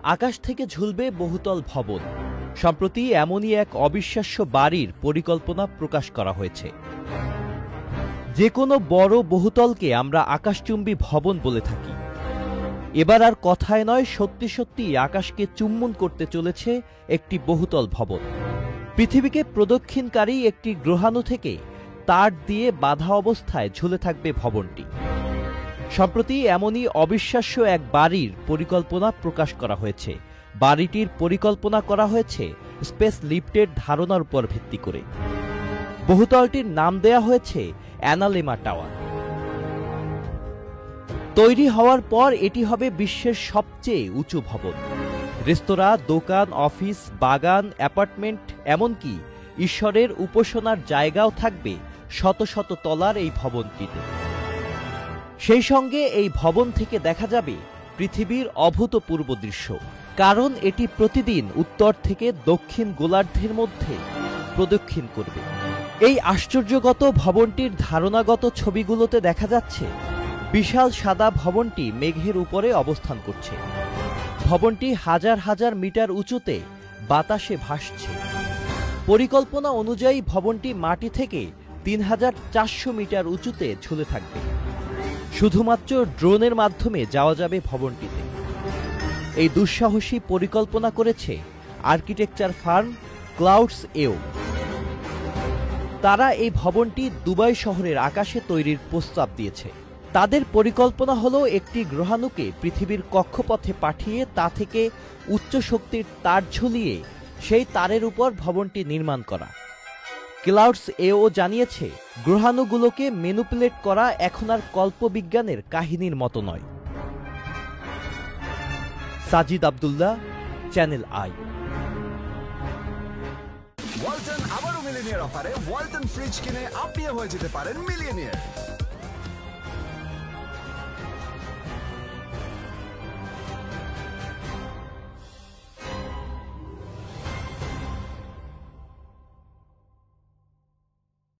আকাশ থেকে ঝুলবে বহুতল ভবন। সম্প্রতি এমনই এক অবিশ্বাস্য বাড়ির পরিকল্পনা প্রকাশ করা হয়েছে। যে কোনো বড় বহুতলকে আমরা আকাশচুম্বী ভবন বলে থাকি। এবার আর কথায় নয়, সত্যি সত্যি আকাশকে চুম্বন করতে চলেছে একটি বহুতল ভবন। পৃথিবীকে প্রদক্ষিণকারী একটি গ্রহাণু থেকে তার দিয়ে বাঁধা অবস্থায় ঝুলে থাকবে ভবনটি। সম্প্রতি এমনই অবিশ্বাস্য এক বাড়ির পরিকল্পনা প্রকাশ করা হয়েছে। বাড়িটির পরিকল্পনা করা হয়েছে স্পেস লিফটের ধারণার উপর ভিত্তি করে। বহুতলটির নাম দেয়া হয়েছে অ্যানালেমা টাওয়ার। তৈরি হওয়ার পর এটি হবে বিশ্বের সবচেয়ে উঁচু ভবন। রেস্তোরাঁ, দোকান, অফিস, বাগান, অ্যাপার্টমেন্ট, এমনকি ঈশ্বরের উপাসনার জায়গাও থাকবে শত শত তলার এই ভবনটিতে। সেই সঙ্গে এই ভবন থেকে দেখা যাবে পৃথিবীর অভূতপূর্ব দৃশ্য, কারণ এটি প্রতিদিন উত্তর থেকে দক্ষিণ গোলার্ধের মধ্যে প্রদক্ষিণ করবে। এই আশ্চর্যগত ভবনটির ধারণাগত ছবিগুলোতে দেখা যাচ্ছে বিশাল সাদা ভবনটি মেঘের উপরে অবস্থান করছে। ভবনটি হাজার হাজার মিটার উঁচুতে বাতাসে ভাসছে। পরিকল্পনা অনুযায়ী ভবনটি মাটি থেকে ৩৪০০ মিটার উঁচুতে ঝুলে থাকবে। শুধুমাত্র ড্রোনের মাধ্যমে যাওয়া যাবে ভবনটিতে। এই দুঃসাহসী পরিকল্পনা করেছে আর্কিটেকচার ফার্ম ক্লাউডস-এও। তারা এই ভবনটি দুবাই শহরের আকাশে তৈরির প্রস্তাব দিয়েছে। তাদের পরিকল্পনা হলো একটি গ্রহাণুকে পৃথিবীর কক্ষপথে পাঠিয়ে তা থেকে উচ্চ শক্তির তার ঝুলিয়ে সেই তারের উপর ভবনটি নির্মাণ করা। ক্লাউডস-এও জানিয়েছে, গ্রহাণুগুলোকে ম্যানিপুলেট করা এখন আর কল্পবিজ্ঞানের কাহিনীর মতো নয়। Sajid Abdullah, channel I. Walton আবারও মিলিয়নিয়ার অফারে ওয়ালটন ফ্রিজ কিনে আপনিও হয়ে যেতে পারেন মিলিয়নিয়ার।